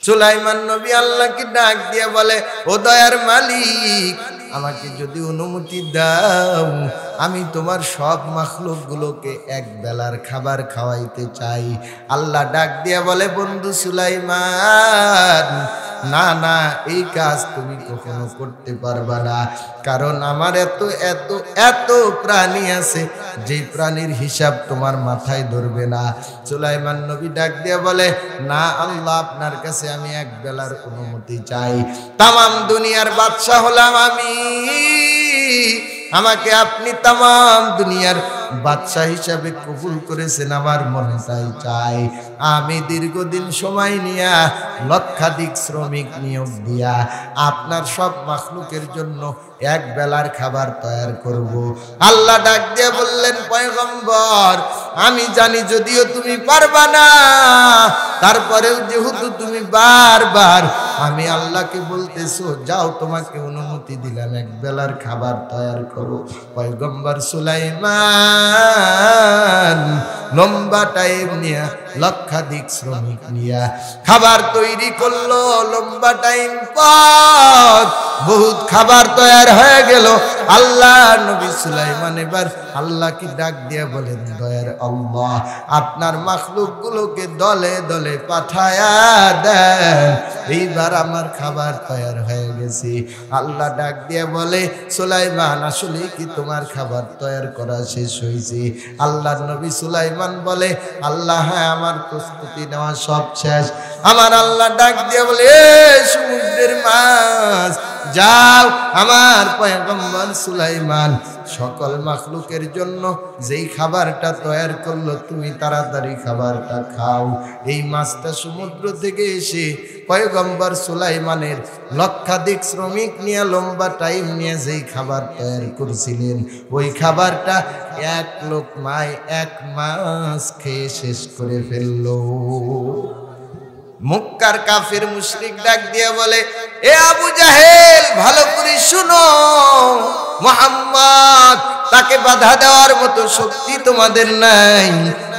সুলাইমান নবী আল্লাহকে ডাক দিয়ে বলে, ও দয়ার মালিক, আমাকে যদি অনুমতি দাও, আমি তোমার সব মাখলুকগুলোকে এক বেলার খাবার খাওয়াইতে চাই। আল্লাহ ডাক দিয়ে বলে, বন্ধু সুলাইমান, না না, এই কাজ তুমি কখনো করতে পারবা না, কারণ আমার এত এত এত প্রাণী আছে, যে প্রাণীর হিসাব তোমার মাথায় ধরবে না। সুলাইমান নবী ডাক দিয়ে বলে, না আল্লাহ, আপনার কাছে আমি এক বেলার অনুমতি চাই। তামাম দুনিয়ার বাদশা হলাম আমি, আমাকে আপনি তামাম দুনিয়ার বাদশা হিসাবে কবুল করেছেন, আমার মনে তাই চাই। আমি দীর্ঘদিন সময় নিয়া লক্ষাধিক শ্রমিক নিয়োগ দিয়া আপনার সব মাখলুকের জন্য এক বেলার খাবার তৈরি করব। আল্লাহ ডাক দিয়ে বললেন, পয়গম্বর, আমি জানি যদিও তুমি পারবা না, তারপরেও যেহেতু তুমি বারবার আমি আল্লাহকে বলতেছো, যাও তোমাকে অনুমতি দিলাম, এক বেলার খাবার তৈরি করো। পয়গম্বর সুলাইমান লম্বা টাইম নিয়ে লক্ষাধিক শ্রমিক নিয়ে খাবার তৈরি করলো। লম্বা টাইম পর বহুত খাবার তৈরি হয়ে গেল। আল্লাহ নবী সুলাইমান এবার আল্লাহকে ডাক দিয়ে বলেন, দয়ার আল্লাহ, আপনার মাখলুক গুলোকে দলে দলে পাঠায়া দেন, এইবার আমার খাবার তৈরি হয়ে গেছে। আল্লাহ ডাক দিয়ে বলে, সুলাইমান, আসলে কি তোমার খাবার তৈরি করা শেষ হয়েছে? আল্লাহ নবী সুলাইমান বলে, আল্লাহ হ্যাঁ, আমার প্রস্তুতি নেওয়া সব শেষ। আমার আল্লাহ ডাক দিয়ে বলে, সমুদ্রের মাছ, যাও আমার পয়গম্বর সুলাইমান সকল মাখলুকের জন্য যেই খাবারটা তৈরি করলো, তুমি তাড়াতাড়ি খাবারটা খাও। এই মাছটা সমুদ্র থেকে এসে পয়গম্বর সুলাইমানের লক্ষাধিক শ্রমিক নিয়ে লম্বা টাইম নিয়ে যেই খাবার তৈরি করছিলেন, ওই খাবারটা এক লোকমায় এক মাস খেয়ে শেষ করে ফেললো। মক্কার কাফির মুশরিক ডাক দিয়ে বলে, এ আবু জাহেল, ভালো করে শুনো, মুহাম্মদ, তাকে বাধা দেওয়ার মতো শক্তি তোমাদের নাই,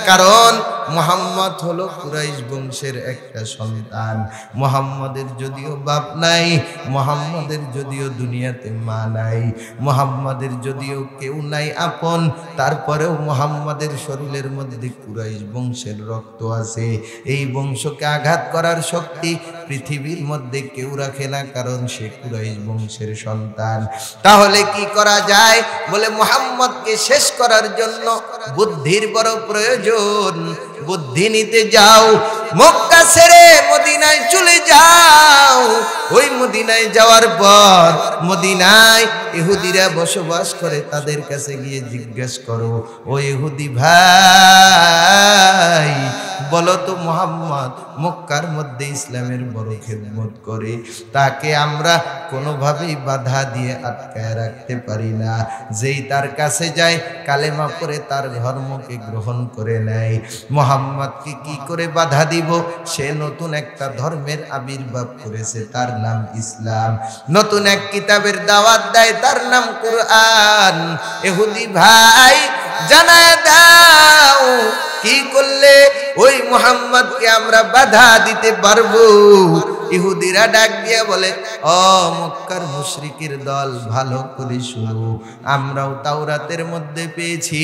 কারণ মুহাম্মদ হলো কুরাইশ বংশের একটা সন্তান। মুহাম্মাদের যদিও বাপ নাই, মুহাম্মাদের যদিও দুনিয়াতে মা নাই, মুহাম্মাদের যদিও কেউ নাই আপন, তারপরেও মুহাম্মাদের শরীরের মধ্যে কুরাইশ বংশের রক্ত আছে। এই বংশকে আঘাত করার শক্তি পৃথিবীর মধ্যে কেউ রাখে না, কারণ সে কুরাইশ বংশের সন্তান। তাহলে কি করা যায়? বলে, মুহাম্মদকে শেষ করার জন্য বুদ্ধির বড় প্রয়োজন। বুদ্ধি নিতে যাও, মক্কা ছেড়ে মদিনায় চলে যাও। ওই মদিনায় যাওয়ার পর মদিনায় ইহুদিরা বসবাস করে, তাদের কাছে গিয়ে জিজ্ঞেস করো, ও ইহুদি ভাই, বলো তো মুহাম্মদ মক্কার মধ্যে ইসলামের বড় খেদমত করে, তাকে আমরা কোনোভাবেই বাধা দিয়ে আটকায় রাখতে পারি না। যেই তার কাছে যায়, কালেমা পড়ে তার ধর্মকে গ্রহণ করে নেয়, মুহাম্মদকে কি করে বাধা দিব? সে নতুন একটা ধর্মের আবির্ভাব করেছে, তার নাম ইসলাম। নতুন এক কিতাবের দাওয়াত দেয়, তার নাম কুরআন। ইহুদি ভাই, জানায় দাও, কি করলে ওই মুহাম্মদকে আমরা বাধা দিতে পারবো? ইহুদিরা ডাক দিয়ে বলে, ও মক্কার মুশরিকের দল, ভালো করে শুনো, আমরাও তাওরাতের মধ্যে পেয়েছি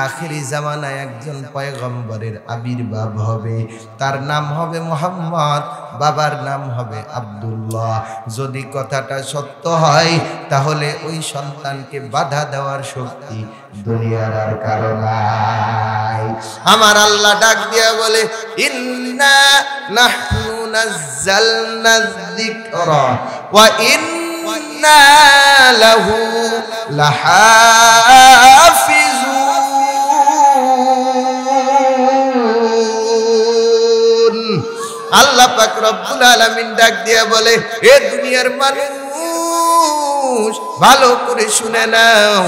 আখিরি জামানায় একজন পয়গম্বরের আবির্ভাব হবে, তার নাম হবে মুহাম্মদ, বাবার নাম হবে আব্দুল্লাহ। যদি কথাটা সত্য হয়, তাহলে ওই সন্তানকে বাধা দেওয়ার শক্তি দুনিয়ার আর কারো নাই। আমার আল্লাহ ডাক দিয়া বলে, ইন্না নাহনু নাযালনা যিকরা ওয়া ইন্না লাহু লাহাফিজুন। আল্লাহ পাক রব্বুল আলামিন ডাক দিয়া বলে, এ দুনিয়ার মানুষ, ভালো করে শুনে নাও,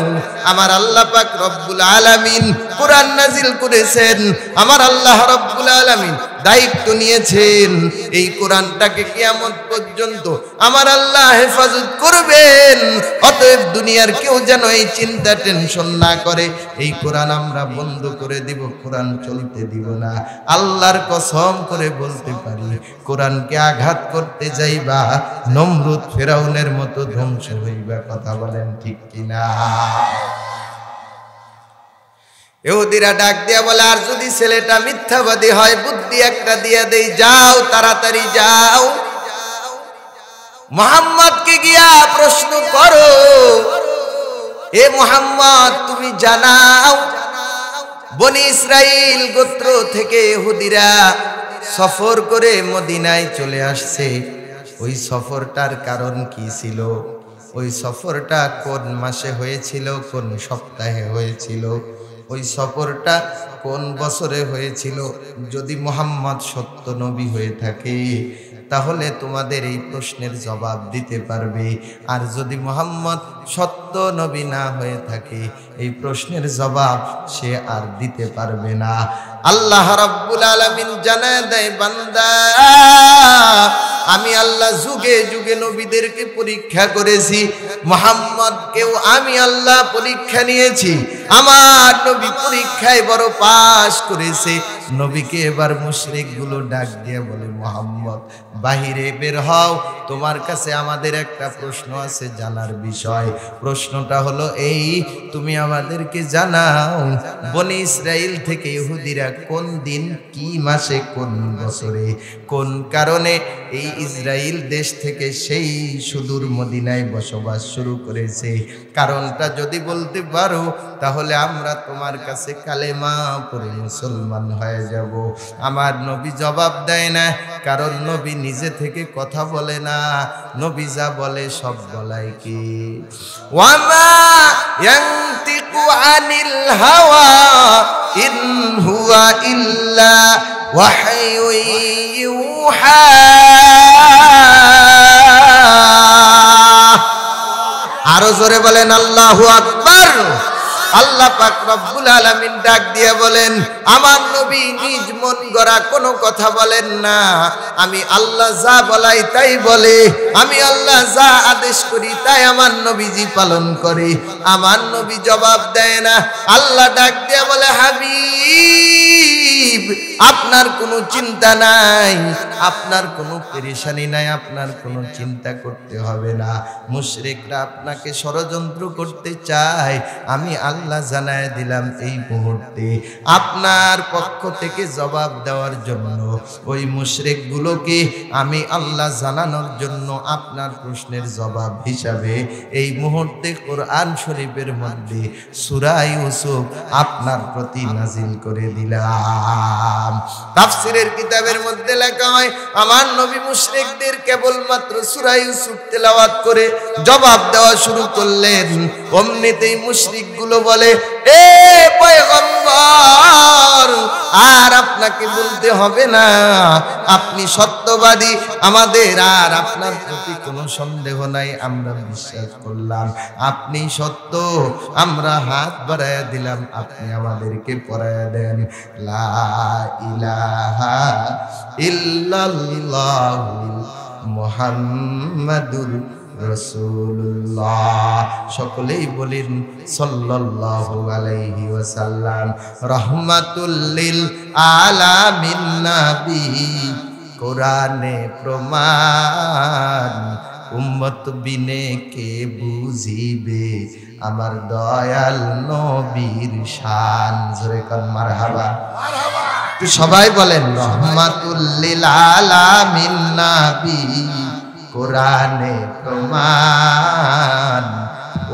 আমার আল্লাহ পাক রব্বুল আলামিন কোরআন নাজিল করেছেন। আমার আল্লাহ রব্বুল আলামিন দায়িত্ব নিয়েছেন এই কোরআনটাকে কিয়ামত পর্যন্ত আমার আল্লাহ হেফাজত করবেন। অতএব দুনিয়ার কেউ যেন এই চিন্তা টেনশন না করে এই কোরআন আমরা বন্ধ করে দিব, কোরআন চলতে দিব না। আল্লাহর কসম করে বলতে পারি, কোরআনকে আঘাত করতে যাইবা নমরুদ ফেরাউনের মতো ধ্বংস হইবা। কথা বলেন ঠিক কিনা? ইহুদিরা ডাক দিয়া বলে, আর যদি ছেলেটা মিথ্যাবাদী হয় বুদ্ধি একটা দিয়া দেই, যাও তাড়াতাড়ি যাও, মুহাম্মদকে গিয়া প্রশ্ন করো, এ মুহাম্মদ তুমি জানাও বনি ইসরাইল গোত্র থেকে ইহুদিরা সফর করে মদিনায় চলে আসছে, ওই সফরটার কারণ কি ছিল? ওই সফরটা কোন মাসে হয়েছিল, কোন সপ্তাহে হয়েছিল, ওই সফরটা কোন বছরে হয়েছিল? যদি মুহাম্মদ সত্য নবী হয়ে থাকে তাহলে তোমাদের এই প্রশ্নের জবাব দিতে পারবে, আর যদি মুহাম্মদ সত্য নবী না হয়ে থাকে এই প্রশ্নের জবাব সে আর দিতে পারবে না। আল্লাহ রাব্বুল আলামিন জানায় দেয়, বান্দা আমি আল্লাহ যুগে যুগে নবীদেরকে পরীক্ষা করেছি, মুহাম্মদকেও আমি আল্লাহ পরীক্ষা নিয়েছি। আমার নবী পরীক্ষায় বড় পাস করেছে। নবীকে এবার মুশরিকগুলো ডাক দিয়ে বলে, মুহাম্মদ বাহিরে বের হও, তোমার কাছে আমাদের একটা প্রশ্ন আছে জানার বিষয়। প্রশ্নটা হলো এই, তুমি আমাদেরকে জানাও বনি ইসরাইল থেকে ইহুদিরা কোন দিন, কি মাসে, কোন বছরে, কোন কারণে এই ইসরাইল দেশ থেকে সেই সুদূর মদিনায় বসবাস শুরু করেছে? কারণটা যদি বলতে পারো তাহলে আমরা তোমার কাছে কালেমা পড়ে মুসলমান হয়ে যাব। আমার নবী জবাব দেয় না, কারণ নবী নিজে থেকে কথা বলে না, নবী যা বলে সব বলায় কি ওয়ামা ইয়ানতিকু আনিল হাওয়া ইন হুয়া ইল্লা ওয়াহয়ু ইউহা। আরো জোরে বলেন আল্লাহু আকবার। আল্লাহ পাক রব্বুল আলামিন ডাক দিয়ে বলেন, আমার নবী নিজ মন গড়া কোনো কথা বলেন না, আমি আল্লাহ যা বলাই তাই বলে, আমি আল্লাহ যা আদেশ করি তাই আমার নবীজি পালন করে। আমার নবী জবাব দেয় না। আল্লাহ ডাক দিয়ে বলে, হাবিব আপনার কোনো চিন্তা নাই, আপনার কোনো পেরেশানি নাই, আপনার কোনো চিন্তা করতে হবে না। মুশরিকরা আপনাকে ষড়যন্ত্র করতে চায়, আমি আল্লাহ জানায় দিলাম এই মুহূর্তে আপনার পক্ষ থেকে জবাব দেওয়ার জন্য, ওই মুশরিকগুলোকে আমি আল্লাহ জানানোর জন্য আপনার প্রশ্নের জবাব হিসাবে এই মুহূর্তে কোরআন শরীফের মধ্যে সূরা ইউসুফ আপনার প্রতি নাজিল করে দিলাম। তাফসীরের কিতাবের মধ্যে লেখা হয়, আমার নবী মুশরিকদের কেবলমাত্র সূরা ইউসুফ তেলাওয়াত করে জবাব দেওয়া শুরু করলেন, অমনিতেই মুশরিকগুলো বলে, এ পয়গম্বর আর আপনাকে বলতে হবে না, আপনি সত্যবাদী, আমাদের আর আপনার প্রতি কোনো সন্দেহ নাই, আমরা বিশ্বাস করলাম আপনি সত্য, আমরা হাত বাড়ায়া দিলাম, আপনি আমাদেরকে পড়ায়া দেন লা ইলাহা ইল্লাল্লাহু মুহাম্মাদুর রাসূলুল্লাহ। সকলেই বলেন সাল্লাল্লাহু আলাইহি ওয়াসাল্লাম। রাহমাতুল লিল আলামিন নবী, কোরআনে প্রমাণ, উম্মত বিনে কে বুঝিবে আমার দয়াল নবীর শান। জোরে কান মারহাবা। তো সবাই বলেন রাহমাতুল লিল আলামিন নবী, কোরআনে প্রমাণ,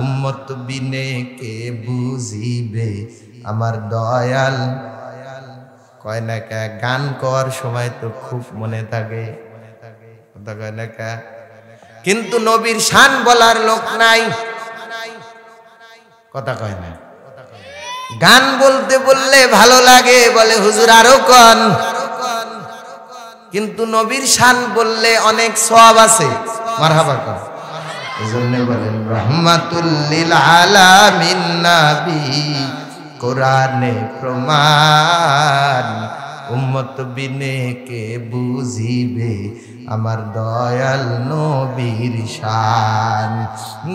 উম্মত বিনে কে বুঝিবে আমার দয়াল। কয় না কা, গান করার সময় তো খুব মনে থাকে, কথা কয় না কা, কিন্তু নবীর শান বলার লোক নাই, কথা কয় না। গান বলতে বললে ভালো লাগে, বলে হুজুর আরো কন, কিন্তু নবীর শান বললে অনেক সওয়াব আছে। মারহাবা কর। এজন্য বলেন রহমাতুল লিল আলামিন নবী, কোরআনে প্রমাণ। উম্মত বিনে কে বুঝিবে আমার দয়াল নবীর শান।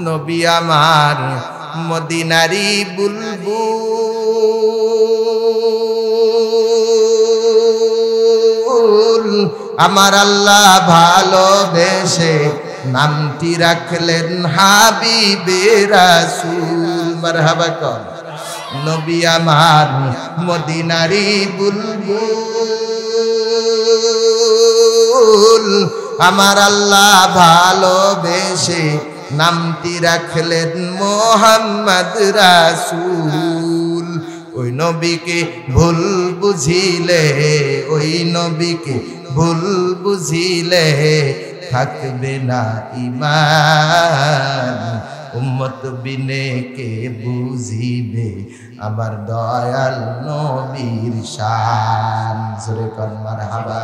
নবী আমার মদিনারি বুলবুল, আমার আল্লাহ ভালোবেসে নামটি রাখলেন হাবিবে রাসূল। মারহাবা কর। নবী আমার মদিনারি বুলবুল, আমার আল্লাহ ভালোবেসে নামটি রাখলেন মোহাম্মদ রাসূল। ওই নবীকে ভুল বুঝিলে, ওই নবীকে ভুল বুঝিলে থাকবে না ঈমান। উম্মত বিনে কে বুঝিবে আমার দয়াল নবীর শান। জোরে কর মারহাবা।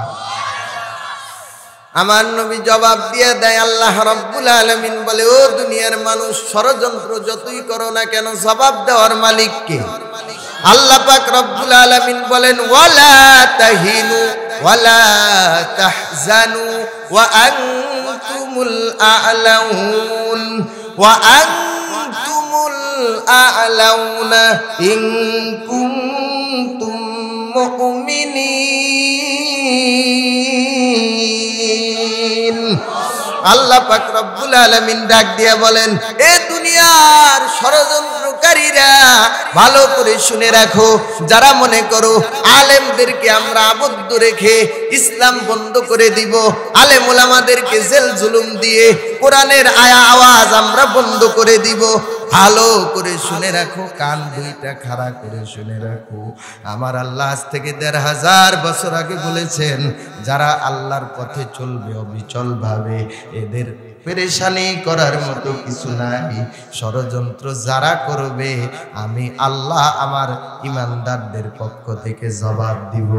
আমার নবী জবাব দিয়ে দেয়, আল্লাহ রাব্বুল আলামিন বলে, ও দুনিয়ার মানুষ, ষড়যন্ত্র যতই করো না কেন জবাব দেওয়ার মালিক কে? আল্লাহ পাক রব্বুল আলামিন বলেন, ওয়ালা তাহিনু ওয়ালা তাহজানু ওয়া আনতুমুল আ'লাউন ওয়া আনতুমুল আ'লাউনা ইন কুনতুম মুমিনিন। আল্লাহ পাক রব্বুল আলামিন ডাক দিয়া বলেন, এ দুনিয়ার ষড়যন্ত্রকারীরা, ভালো করে শুনে রাখো। যারা মনে করো আলেমদেরকে আমরা আবদ্ধ রেখে ইসলাম বন্ধ করে দিব, আলেম ওলামাদেরকে জেল জুলুম দিয়ে কোরআনের আওয়াজ আমরা বন্ধ করে দিব, ভালো করে শুনে রাখো, কান দুইটা খাড়া করে শুনে রাখো। আমার আল্লাহ আজ থেকে ১৫০০ বছর আগে বলেছেন, যারা আল্লাহর পথে চলবে অবিচল ভাবে, এদের পেরেশানি করার মতো কিছু নাই। ষড়যন্ত্র যারা করবে, আমি আল্লাহ আমার ইমানদারদের পক্ষ থেকে জবাব দিব।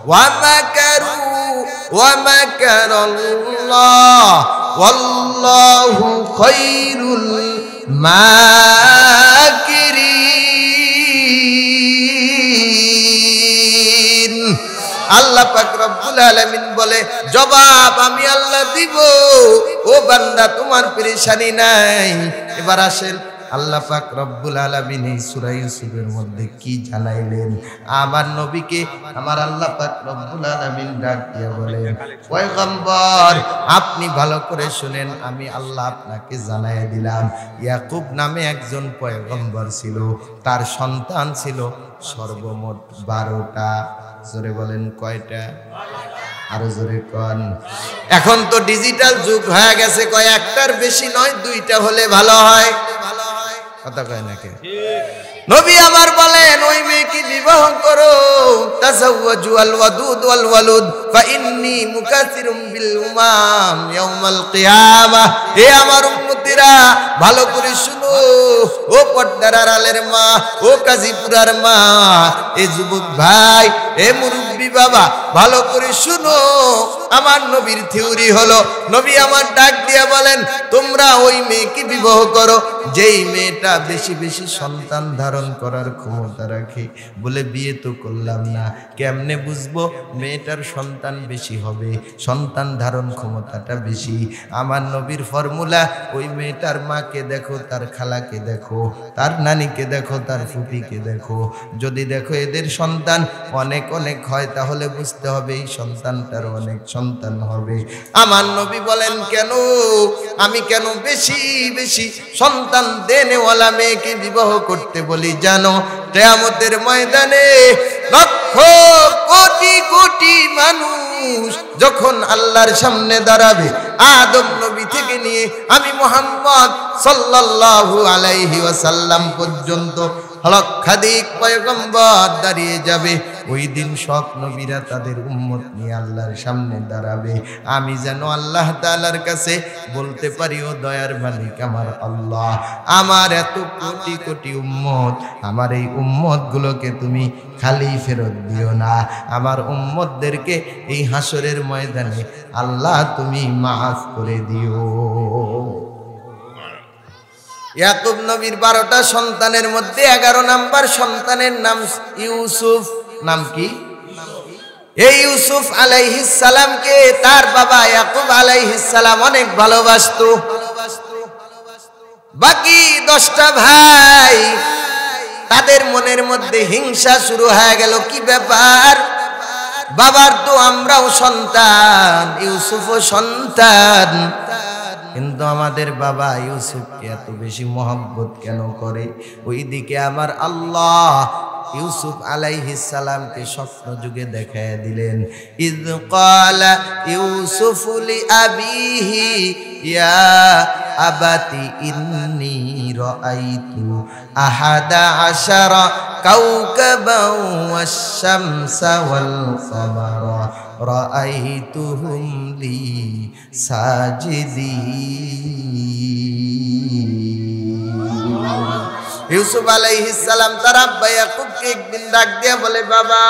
ওয়া মাকারু ওয়া মাকারাল্লাহ ওয়াল্লাহু খায়রুল মাকিরিন। আল্লাহ পাক রব্বুল আলামিন বলে, জবাব আমি আল্লাহ দিব। ও বান্দা, তোমার পেরেশানি নাই। এবার আসেন, আল্লাহ পাক রব্বুল আলামিন এই সূরা ইউসুফের মধ্যে কি জানাইলেন? আমার নবীকে আমার আল্লাহ পাক রব্বুল আলামিন ডাক দিয়ে বলেন, পয়গম্বর, আপনি ভালো করে শুনেন, আমি আল্লাহ আপনাকে জানাই দিলাম, ইয়াকুব নামে একজন পয়গম্বর ছিল, তার সন্তান ছিল সর্বমোট 12টা। জোরে বলেন কয়টা? আরো জোরে কন। এখন তো ডিজিটাল যুগ হয়ে গেছে, কয় একটার বেশি নয়, 2টা হলে ভালো হয়। কথা কয় নাকি? নবী আমার বলেন, ওই মেয়েকে বিবাহ করো। তাজাওয়াজু আল ওয়াদুদ ওয়াল ওয়ালুদ ফা ইন্নী মুকাসিরুম বিল উমাম ইয়াউমাল কিয়ামাহ। হে আমার উম্মতিরা, ভালো করে শুনো। ও পর্দার আড়ালের মা, ও কাজীপুরার মা, এ যুবক ভাই, এ মুরব্বী বাবা, ভালো করে শুনো। আমার নবীর থিওরি হলো, নবী আমার ডাক দিয়া বলেন, তোমরা ওই মেয়েকে বিবাহ করো যেই মেয়েটা বেশি বেশি সন্তান ধারণ করার ক্ষমতা রাখে। বলে, বিয়ে তো করলাম না, কেমনে বুঝবো মেয়েটার সন্তান বেশি হবে, সন্তান ধারণ ক্ষমতাটা বেশি? আমার নবীর ফর্মুলা, ওই মেয়েটার মাকে দেখো, তার খালাকে দেখো, তার নানিকে দেখো, তার ফুপিকে দেখো। যদি দেখো এদের সন্তান অনেক অনেক হয়, তাহলে বুঝতে হবে এই সন্তানটার অনেক সন্তান হবে। আমার নবী বলেন, কেন আমি কেন বেশি বেশি সন্তান দেনেওয়ালা মেয়েকে বিবাহ করতে বলি জানো? কিয়ামতের ময়দানে লক্ষ কোটি কোটি মানুষ যখন আল্লাহর সামনে দাঁড়াবে, আদম নবী থেকে নিয়ে আমি মুহাম্মদ সাল্লাল্লাহু আলাইহি ওয়াসাল্লাম পর্যন্ত লক্ষাধিক পয়গম্বর দাঁড়িয়ে যাবে। ওই দিন সব নবীরা তাদের উম্মত নিয়ে আল্লাহর সামনে দাঁড়াবে। আমি যেন আল্লাহ তাআলার কাছে বলতে পারি, ও দয়ার মালিক আমার আল্লাহ, আমার এত কোটি কোটি উম্মত, আমার এই উম্মত গুলোকে তুমি খালি ফেরত দিও না। আমার উম্মতদেরকে এই হাসরের ময়দানে আল্লাহ তুমি মাফ করে দিও। ইয়াকুব নবীর 12টা সন্তানের মধ্যে 11 নাম্বার সন্তানের নাম ইউসুফ। নাম কি? এই ইউসুফ আলাইহিস সালামকে তার বাবা ইয়াকুব আলাইহিস সালাম অনেক ভালোবাসতো। বাকি 10টা ভাই, তাদের মনের মধ্যে হিংসা শুরু হয়ে গেল। কি ব্যাপার, বাবার তো আমরাও সন্তান, ইউসুফও সন্তান, কিন্তু আমাদের বাবা ইউসুফকে এত বেশি মহব্বত কেন করে? ওইদিকে আমার আল্লাহ ইউসুফ আলাইহিস সালামকে স্বপ্ন যুগে দেখায় দিলেন। ইয ক্বালা ইউসুফ লি আবিহি ইয়া আবাতি ইন্নী রাআইতু আহাদা আশারা কাওকাবান ওয়াশ-শামসা ওয়াল কামারা রাআইতুহুম লি সাজিদিন। ইউসুফ আলাইহিস সালাম তার আব্বা ইয়াকুবকে একদিন ডাক দিয়া বলে, বাবা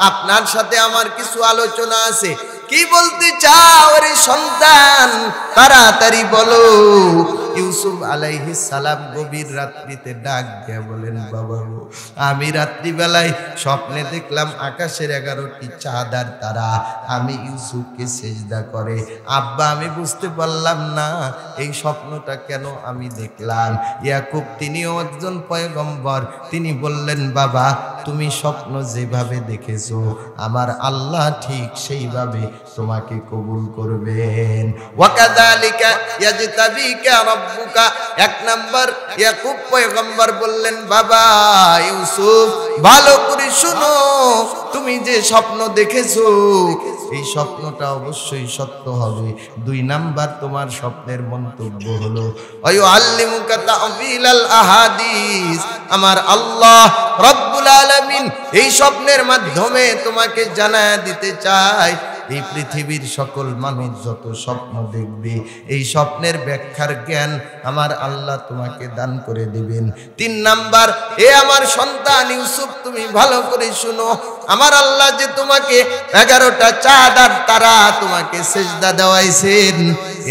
আপনার সাথে আমার কিছু আলোচনা আছে। কি বলতে চাও রে সন্তান, তাড়াতাড়ি বলো। ইউসুফ আলাইহিস সালাম গভীর রাত্রিতে ডাক দিয়া বলেন, বাবা আমি রাত্রিবেলায় স্বপ্নে দেখলাম আকাশের 11টি চাঁদ আর তারা আমি ইউসুফকে সেজদা করে। আব্বা আমি বুঝতে পারলাম না এই স্বপ্নটা কেন আমি দেখলাম। ইয়াকুব তিনিও একজন পয়গম্বর, তিনি বললেন, বাবা তুমি স্বপ্ন যেভাবে দেখেছো আমার আল্লাহ ঠিক সেইভাবে তোমাকে কবুল করবেন। ওয়াকাযালিকা ইয়াজতাবিকা রাব্বুকা। 1 নাম্বার ইয়াকুব পয়গম্বর বললেন, বাবা ইউসুফ ভালো করে শুনো, তুমি যে স্বপ্ন দেখেছো এই স্বপ্নটা অবশ্যই সত্য হবে। 2 নাম্বার তোমার স্বপ্নের মন্তব্য হলো আল্লিমুকা তা'বিলাল আহাদিস। আমার আল্লাহ রব্বুল আলামিন এই স্বপ্নের মাধ্যমে তোমাকে জানায় দিতে চায় এই পৃথিবীর সকল মানুষ যত স্বপ্ন দেখবে এই স্বপ্নের ব্যাখ্যার জ্ঞান আমার আল্লাহ তোমাকে দান করে দিবেন। 3 নাম্বার, এ আমার সন্তান ইউসুফ তুমি ভালো করে শুনো, আমার আল্লাহ যে তোমাকে 11টা চাঁদ আর তারা তোমাকে সেজদা দেওয়াইছেন।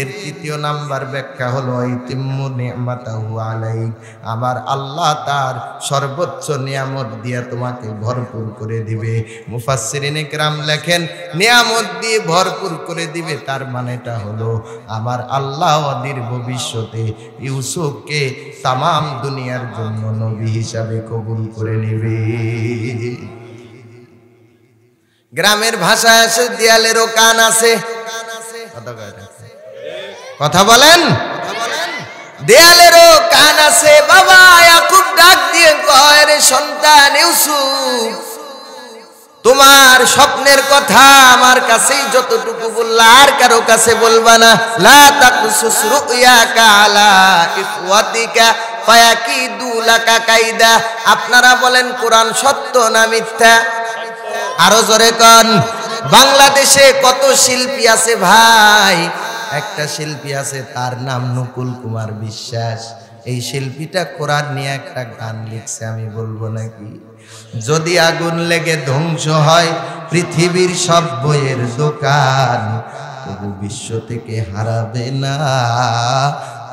এর 3য় নাম্বার ব্যাখ্যা হলো ইতিম্মু নি'মাতাহু আলাইক। আমার আল্লাহ তার সর্বোচ্চ নিয়ামত দিয়ে তোমাকে ভরপুর করে দিবে। মুফাসসিরিনে কেরাম লেখেন নিয়ামত দিয়ে ভরপুর করে দিবে, তার মানেটা হলো আমার আল্লাহ অদূর ভবিষ্যতে ইউসুফকে তামাম দুনিয়ার জন্য নবী হিসাবে কবুল করে নেবে। গ্রামের ভাষায় আছে দেয়ালেরও কান আছে। কথা বলেন, দেয়ালেরও কান আছে। বাবা ইয়াকুব ডাক দিয়ে কয়, রে সন্তান ইউসুফ তোমার স্বপ্নের কথা আমার কাছেই যতটুকু বললা আর কারো কাছে বলবা না। লা তাকুসুস রুয়াকা আলা ইখওয়াতিকা ফায়াকিদু লাকা কাইদা। আপনারা বলেন কোরআন সত্য না মিথ্যা? আরো জোরে কোন। বাংলাদেশে কত শিল্পী আছে ভাই, একটা শিল্পী আছে তার নাম নকুল কুমার বিশ্বাস। এই শিল্পীটা কোরআন নিয়ে একটা গান লিখছে, আমি বলবো নাকি? যদি আগুন লেগে ধ্বংস হয় পৃথিবীর সব বইয়ের দোকান, তবু বিশ্ব থেকে হারাবে না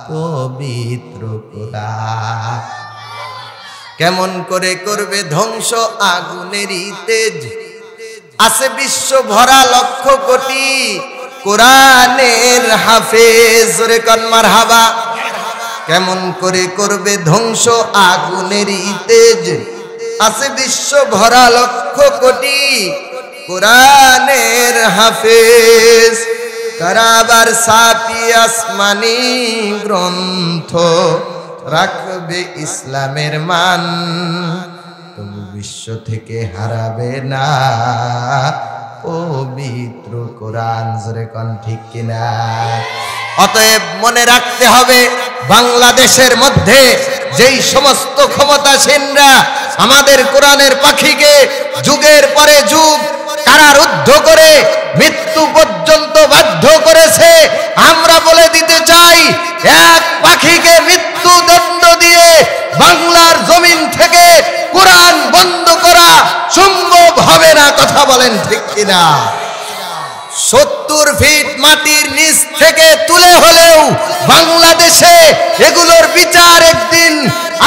পবিত্র কোরআন। কেমন করে করবে ধ্বংস আগুনেরই তেজ, আছে বিশ্ব ভরা লক্ষ কোটি কোরআনের হাফেজ। রে কোন মারহাবা। কেমন করে করবে ধ্বংস আগুনেরই তেজ, আছে বিশ্ব ভরা লক্ষ কোটি কোরআনের হাফেজ। কারাবার সাপি আসমানি গ্রন্থ রাখবে ইসলামের মান, তবু বিশ্ব থেকে হারাবে না পবিত্র কোরআন। জোরে কোন ঠিক কিনা? অতএব মনে রাখতে হবে বাংলাদেশের মধ্যে যেই সমস্ত ক্ষমতাসীনরা আমাদের কোরআনের পাখিকে যুগের পরে যুগ কারারুদ্ধ করে মৃত্যু পর্যন্ত বাধ্য করেছে, আমরা বলে দিতে চাই এক পাখিকে মৃত্যুদণ্ড দিয়ে বাংলার জমিন থেকে কোরআন বন্ধ করা সম্ভব হবে না। কথা বলেন ঠিক কিনা? 70 ফিট মাটির নিচ থেকে তুলে হলেও বাংলাদেশে এগুলোর বিচার একদিন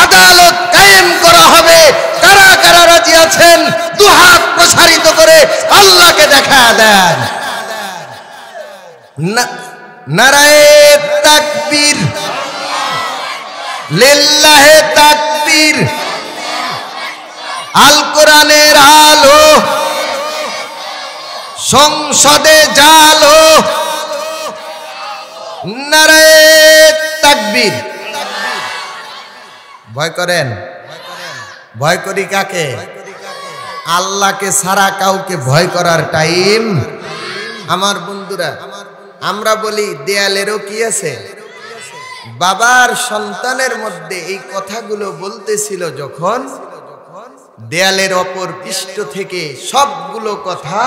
আদালত কায়েম করা হবে। কারা কারা রাজি আছেন দুহাত প্রসারিত করে আল্লাহকে দেখা দেন। নারায়ে তাকবীর, লিল্লাহে তাকবীর। আল কোরআনের আলো, সংসদে জালো, নারায়ে তাকবীর। ভয় করেন? ভয় করি কাকে? আল্লাহকে ছাড়া কাউকে ভয় করার টাইম। আমার বন্ধুরা, আমরা বলি দেয়ালেরও কি আছে? বাবার সন্তানের মধ্যে এই কথাগুলো বলতেছিল যখন, দেয়ালের অপর পৃষ্ঠ থেকে সবগুলো কথা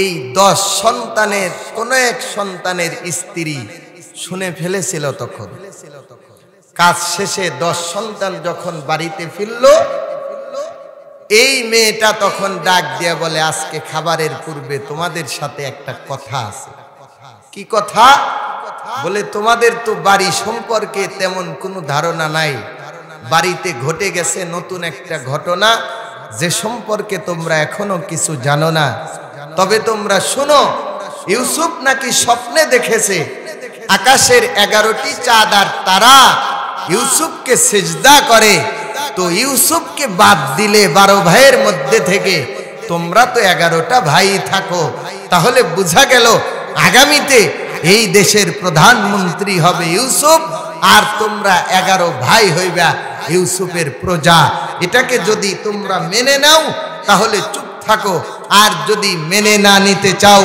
এই 10 সন্তানের কোন এক সন্তানের স্ত্রী শুনে ফেলেছিল। তখন কাজ শেষে 10 সন্তান যখন বাড়িতে ফিরল, এই মেয়েটা তখন ডাক দিয়ে বলে, আজকে খাবারের পূর্বে তোমাদের সাথে একটা কথা আছে। কি কথা? বলে, তোমাদের তো বাড়ি সম্পর্কে তেমন কোনো ধারণা নাই। বাড়িতে ঘটে গেছে নতুন একটা ঘটনা, যে সম্পর্কে তোমরা এখনো কিছু জানো না। তবে তোমরা শোনো, ইউসুফ নাকি স্বপ্নে দেখেছে আকাশের 11টি চাঁদ আর তারা ইউসুফকে সিজদা করে। তো ইউসুফকে বাদ দিলে 12 ভাইয়ের মধ্যে থেকে তোমরা তো 11টা ভাই থাকো। তাহলে বোঝা গেল আগামীতে এই দেশের প্রধানমন্ত্রী হবে ইউসুফ, আর তোমরা 11 ভাই হইবা ইউসুফের প্রজা। এটাকে যদি তোমরা মেনে নাও তাহলে চুপ থাকো, আর যদি মেনে না নিতে চাও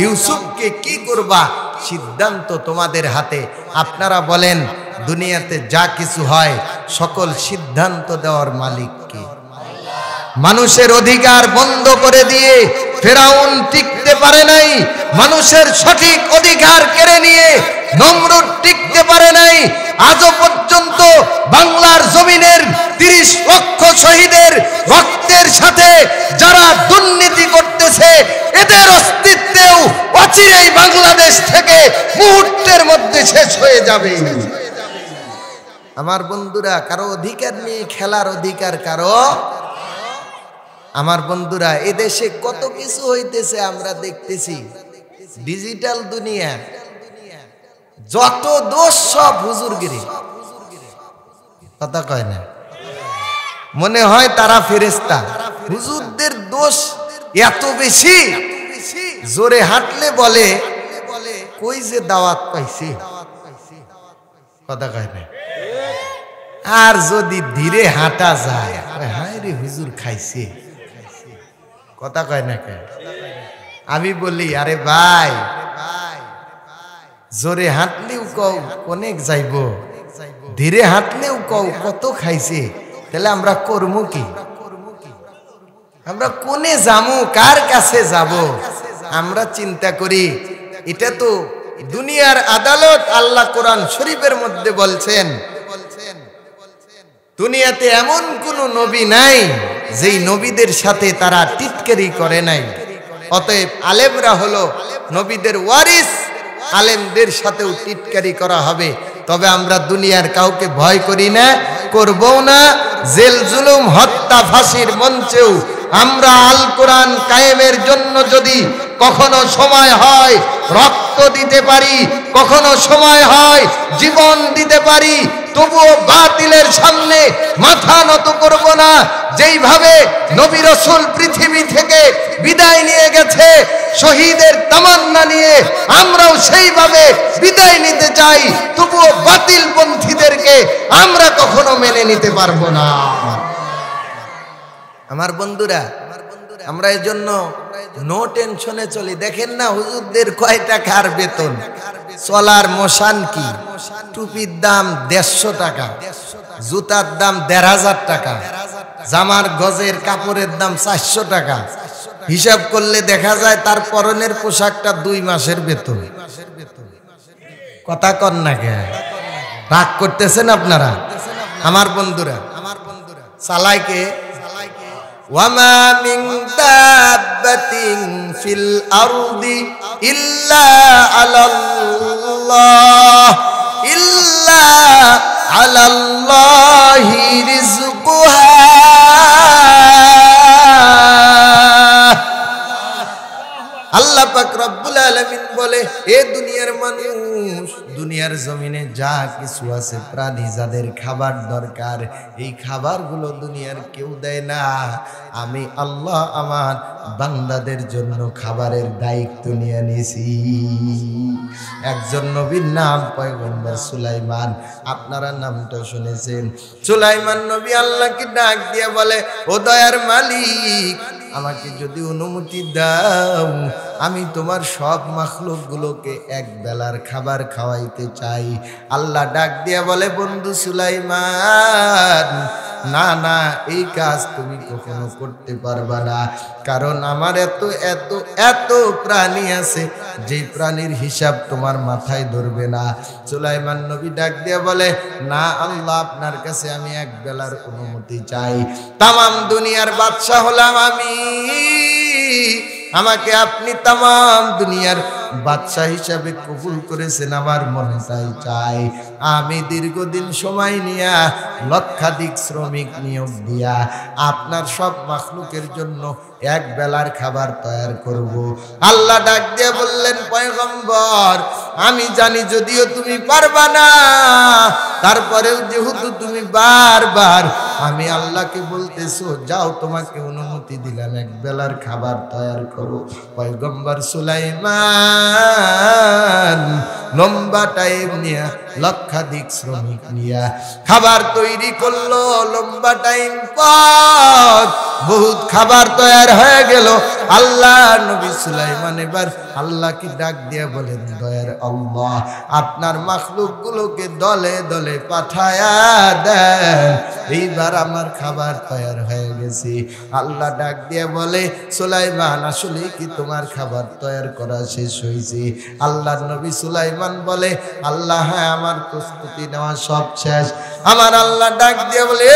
ইউসুফকে কি করবা সিদ্ধান্ত তোমাদের হাতে। আপনারা বলেন, দুনিয়াতে যা কিছু হয় সকল সিদ্ধান্ত দেওয়ার মালিক কে? মানুষের অধিকার বন্ধ করে দিয়ে ফেরাউন টিকতে পারে নাই, মানুষের সঠিক অধিকার কেড়ে নিয়ে নমরুদ টিকতে পারে নাই। আজও পর্যন্ত বাংলার জমিনের 30 লক্ষ শহীদের রক্তের সাথে যারা দুর্নীতি করতেছে, এদের অস্তিত্বেও অচিরেই বাংলাদেশ থেকে মুহূর্তের মধ্যে শেষ হয়ে যাবে। আমার বন্ধুরা, কারো অধিকার নিয়ে খেলার অধিকার কারো। আমার বন্ধুরা, এদেশে কত কিছু হইতেছে আমরা দেখতেছি। ডিজিটাল দুনিয়া, যত দোষ সব হুজুরগিরি। কথা কয় না? মনে হয় তারা ফেরেশতা। হুজুরদের দোষ এত বেশি, জোরে হাঁটলে বলে কই যে দাওয়াত পাইছি। কথা কয় না? আর যদি ধীরে হাঁটা যায়, হায় রে হুজুর খাইছে। কথা কয় না কে? আমি বলি, আরে ভাই, জোরে হাঁটলেও কও অনেক যাইব, ধীরে হাঁটলেও কও কত খাইছে। তাহলে আমরা করবো কি? আমরা কোনে যাবো, কার কাছে যাব? আমরা চিন্তা করি, এটা তো দুনিয়ার আদালত। আল্লাহ কোরআন শরীফের মধ্যে বলছেন, দুনিয়াতে এমন কোন নবী নাই যেই নবীদের সাথে তারা টিটকারি করে নাই। অতএব আলেমরা হলো নবীদের ওয়ারিস, আলেমদের সাথেও টিটকারি করা হবে। তবে আমরা দুনিয়ার কাউকে ভয় করি না, করবও না। জেল জুলুম হত্যা ফাঁসির মঞ্চেও আমরা আল কোরআন কায়েমের জন্য যদি কখনো সময় হয় রক্ত দিতে পারি, কখনো সময় হয় জীবন দিতে পারি, তবুও বাতিলের সামনে মাথা নত করব না। যেইভাবে নবী রাসূল পৃথিবী থেকে বিদায় নিয়ে গেছে শহীদের তামান্না নিয়ে, আমরাও সেইভাবে বিদায় নিতে চাই। তবুও বাতিল পন্থীদেরকে আমরা কখনো মেনে নিতে পারবো না। আমার বন্ধুরা, আমরা এই জন্য নো টেনশনে চলি। দেখেন না হুজুরদের কয় টাকার বেতন, চলার মোশান কি, টুপির দাম 150 টাকা, জুতার দাম 1500 টাকা, জামার গজের কাপড়ের দাম 400 টাকা। হিসাব করলে দেখা যায় তার পরনের পোশাকটা 2 মাসের বেতন। কথা কন না কে? রাগ করতেছেন আপনারা? আমার বন্ধুরা, চালাইকে ওয়ামা মিন দাব্বাতিন ফিল আরদি ইল্লা আলাল্লাহি রিজকুহা। আল্লাহ পাক রব্বুল আলামিন বলে, এ দুনিয়ার মানুষ, দুনিয়ার জমিনে যা কিছু আছে, প্রাণী যাদের খাবার দরকার, এই খাবারগুলো দুনিয়ার কেউ দেয় না। আমি আল্লাহ আমার বান্দাদের জন্য খাবারের দায়িত্ব নিয়ে নিয়েছি। একজন নবীর নাম পয়গম্বর সুলাইমান, আপনারা নামটা শুনেছেন। সুলাইমান নবী আল্লাহকে ডাক দিয়ে বলে, ও দয়ার মালিক, আমাকে যদি অনুমতি দাও, আমি তোমার সব মাখলুকগুলোকে এক বেলার খাবার খাওয়াইতে চাই। আল্লাহ ডাক দিয়া বলে, বন্ধু সুলাইমান, না না, এই কাজ তুমি কখনো করতে পারবা না, কারণ আমার এত এত এত প্রাণী আছে, যে প্রাণীর হিসাব তোমার মাথায় ধরবে না। সুলাইমান নবী ডাক দিয়া বলে, না আল্লাহ, আপনার কাছে আমি এক বেলার অনুমতি চাই। তামাম দুনিয়ার বাদশা হলাম আমি, আমাকে আপনি তামাম দুনিয়ার বাদশা হিসাবে কবুল করেছেন, আমার মনে তাই চাই। আমি দীর্ঘদিন সময় নিয়া, লক্ষাধিক শ্রমিক নিয়োগ দিয়া আপনার সব মাখলুকের জন্য এক বেলার খাবার তৈরি করব। আল্লাহ ডাক দিয়ে বললেন, পয়গম্বর, আমি জানি যদিও তুমি পারবা না, তারপরেও যেহেতু তুমি বারবার আমি আল্লাহকে বলতেছো, যাও তোমাকে অনুমতি দিলাম, এক বেলার খাবার তৈরি করো। পয়গম্বর সুলাইমান লম্বা টাইম নিয়া, লক্ষাধিক শ্রমিক নিয়া খাবার তৈরি করলো। লম্বা টাইম পর বহুত খাবার তৈরি হয়ে গেল। আল্লাহ নবী সুলাইমান এবার আল্লাহকে ডাক দিয়া বলেন, দয়ার আল্লাহ, আপনার মাখলুক গুলোকে দলে দলে পাঠায়া দেন, এইবার আমার খাবার তৈরি হয়ে গেছে। আল্লাহ ডাক দিয়া বলে, সুলাইমান, আসলে কি তোমার খাবার তৈরি করা শেষ হয়েছে? আল্লাহ নবী সুলাইমান বলে, আল্লাহ, হ্যাঁ, আমার প্রস্তুতি নেওয়া সব শেষ। আমার আল্লাহ ডাক দিয়ে বলে,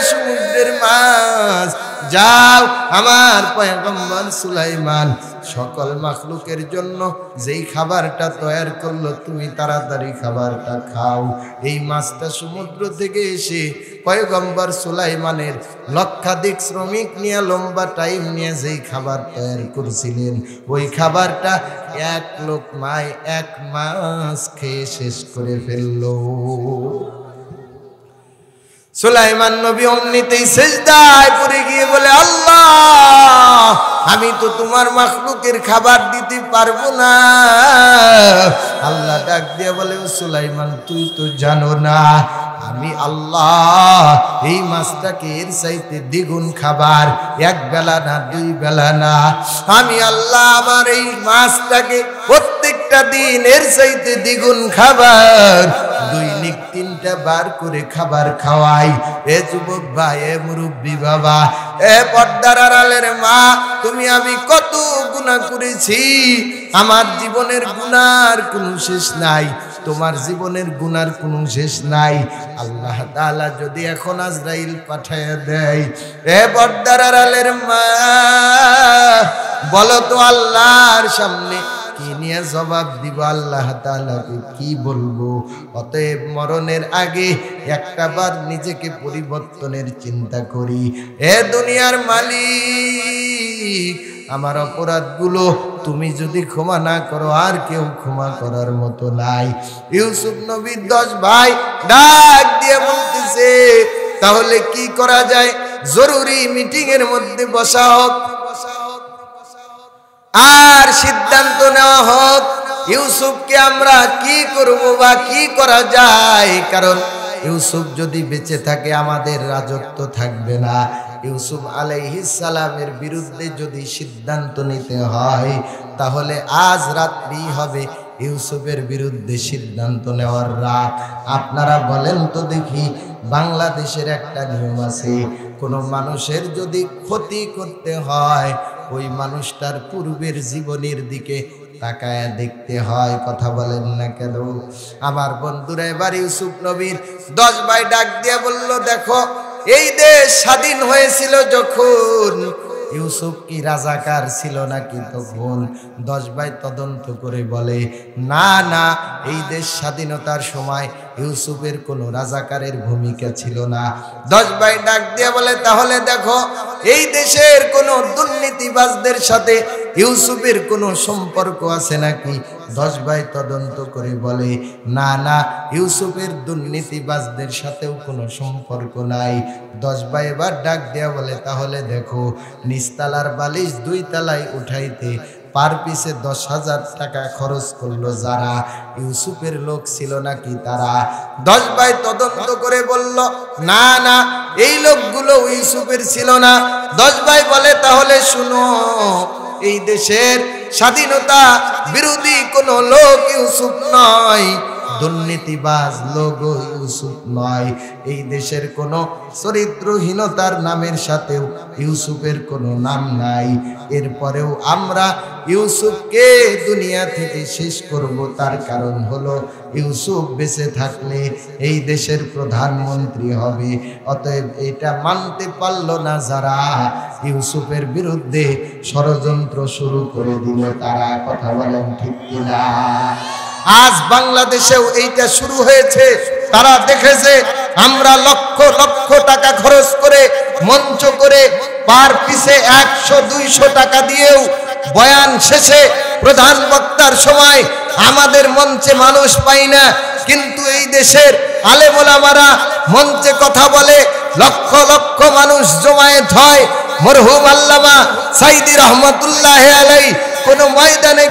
সমুদ্রের মাছ, যাও, আমার পয়গম্বর সুলাইমান সকল মাখলুকের জন্য যেই খাবারটা তৈরি করলো, তুমি তাড়াতাড়ি খাবারটা খাও। এই মাছটা সমুদ্র থেকে এসে পয়গম্বর সুলাইমানের লক্ষাধিক শ্রমিক নিয়ে লম্বা টাইম নিয়ে যেই খাবার তৈরি করছিলেন, ওই খাবারটা এক লোকমায় এক মাস খেয়ে শেষ করে ফেললো। সুলাইমান নবী অমনিতেই সিজদায় পড়ে গিয়ে বলে, আল্লাহ, আমি তো তোমার মাখলুকের খাবার দিতে পারবো না। আল্লাহ ডাক দিয়ে বলে, সুলাইমান, তুই তো জানো না আমি আল্লাহ এই মাছটাকে এর চাইতে দ্বিগুণ খাবার, এক বেলা না, দুই বেলা না, আমি আল্লাহ আমার এই মাছটাকে প্রত্যেকটা দিন এর চাইতে দ্বিগুণ খাবার, দৈনিক 3টা বার করে খাবার খাওয়াই। এ যুবক ভাই, এ মুরব্বী বাবা, এ পর্দার আড়ালের মা, তুমি আমি কত গুনাহ করেছি, আমার জীবনের গুনার কোনো শেষ নাই, তোমার জীবনের গুনার কোনো শেষ নাই। আল্লাহ তাআলা যদি এখন আজরাইল পাঠায় দেয়, এ পর্দার আড়ালের মা, বলো তো আল্লাহর সামনে কি নিয়ে জবাব দিব? আল্লাহ তাআলাকে কি বলবো? অতএব মরণের আগে একটা বার নিজেকে পরিবর্তনের চিন্তা করি। এ দুনিয়ার মালিক, আমার অপরাধগুলো তুমি যদি ক্ষমা না করো, আর কেউ ক্ষমা করার মতো নাই। ইউসুফ নবীর 10 ভাই ডাক দিয়ে বলতেছে, তাহলে কি করা যায়? জরুরি মিটিং এর মধ্যে বসা হোক, আর সিদ্ধান্ত নেওয়া হোক ইউসুফকে আমরা কি করব বা কি করা যায়। কারণ ইউসুফ যদি বেঁচে থাকে, আমাদের রাজত্ব থাকবে না। ইউসুফ আলাইহিস সালামের বিরুদ্ধে যদি সিদ্ধান্ত নিতে হয়, তাহলে আজ রাত্রি হবে ইউসুফের বিরুদ্ধে সিদ্ধান্ত নেওয়ার রাত। আপনারা বলেন তো দেখি, বাংলাদেশের একটা নিয়ম আছে, কোনো মানুষের যদি ক্ষতি করতে হয়, ওই মানুষটার পূর্বের জীবনের দিকে তাকায় দেখতে হয়। কথা বলেন না কেন? আমার বন্ধুরা, এবার ইউসুফ নবীর 10 ভাই ডাক দিয়ে বলল, দেখো, এই দেশ স্বাধীন হয়েছিল যখন, ইউসুফ কি রাজাকার ছিল নাকি? তখন 10 ভাই তদন্ত করে বলে না না, এই দেশ স্বাধীনতার সময় ইউসুফের কোনো রাজাকারের ভূমিকা ছিল না। 10 ভাই ডাক দিয়ে বলে তাহলে দেখো এই দেশের কোনো দুর্নীতিবাজদের সাথে ইউসুফের কোনো সম্পর্ক আছে নাকি? 10 ভাই তদন্ত করে বলে না না, ইউসুফের দুর্নীতিবাজদের সাথেও কোনো সম্পর্ক নাই। 10 ভাই এবার ডাক দেয়া বলে তাহলে দেখো নিচতলার বালিশ 2 তলায় উঠাইতে পার পিছে 10,000 টাকা খরচ করলো যারা, ইউসুফের লোক ছিল নাকি তারা? 10 ভাই তদন্ত করে বলল না না, এই লোকগুলো ইউসুফের ছিল না। 10 ভাই বলে তাহলে শুনো, এই দেশের স্বাধীনতা বিরোধী কোন লোক ইউসুফ নয়, দুর্নীতিবাজ লোক ইউসুফ নয়, এই দেশের কোন চরিত্রহীনতার নামের সাথেও ইউসুফের কোনো নাম নাই। এরপরেও আমরা ইউসুফকে দুনিয়া থেকে শেষ করব, তার কারণ হলো ইউসুফ বেঁচে থাকলে এই দেশের প্রধানমন্ত্রী হবে। অতএব এটা মানতে পারল না যারা, ইউসুফের বিরুদ্ধে ষড়যন্ত্র শুরু করে দিল তারা। কথা বলেন ঠিক কিনা? আজ বাংলাদেশেও এইটা শুরু হয়েছে। তারা দেখেছে আমরা লক্ষ লক্ষ টাকা খরচ করে মঞ্চ করে পার পিছে 100-200 টাকা দিয়েও বয়ান শেষে প্রধান বক্তার সময় আমাদের মঞ্চে মানুষ পাই না, কিন্তু এই দেশের আলেম ওলামারা মঞ্চে কথা বলে লক্ষ লক্ষ মানুষ জমায়েত হয়। মরহুম আল্লামা সাইদি রহমতুল্লাহ আলাইহি কোন ময়দানে